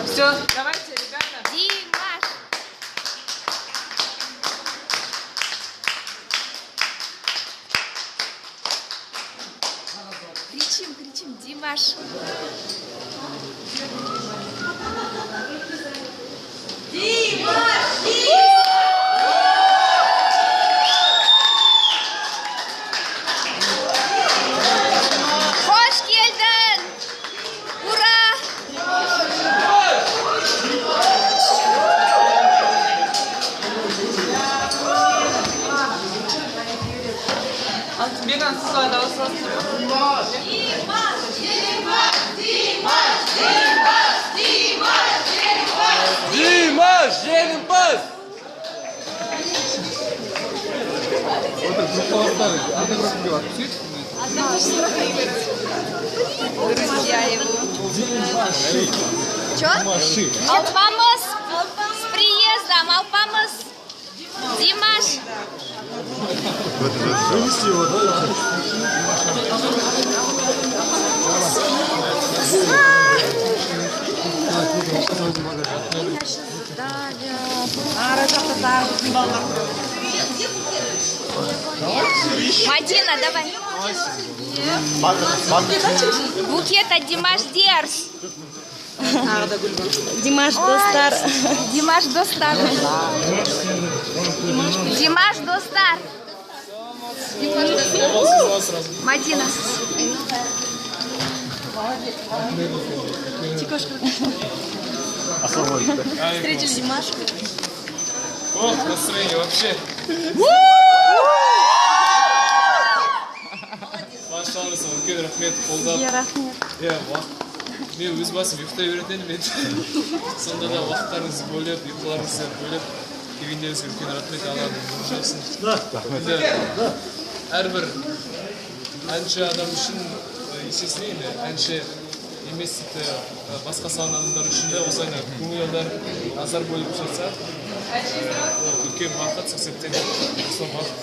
Все, давайте, ребята. Димаш! Кричим, Димаш! Hoş geldin! Ура! Алтынбек сіз дауыстасыз. Димаш, жеңімпаз! Друзья его. Чё? Алпамыс! С приездом, Алпамыс! Димаш! Вынеси его, да? Мадина, давай. Букет от Димаш Дерс. Димаш достар. Димаш Достар. Димаш Достар. Мадина. Встретили Димашу. Ох, настроение вообще. Башалыңыз үлкен рахмет, қолдап. Рахмет. Иә, мен өз басым ұйықтай беретін мен. Сонда да уақыттарыңызды бөліп, ұйқыларыңызды бөліп, келгендеріңізге үлкен рахмет, Аллах жасын. Әрбір әнші адам үшін, есесіне енді әнші емес тіпті басқа салған адамдар үшін де осылай көңілдар назар бөліп жатса, үлкен бақыт, сол себептен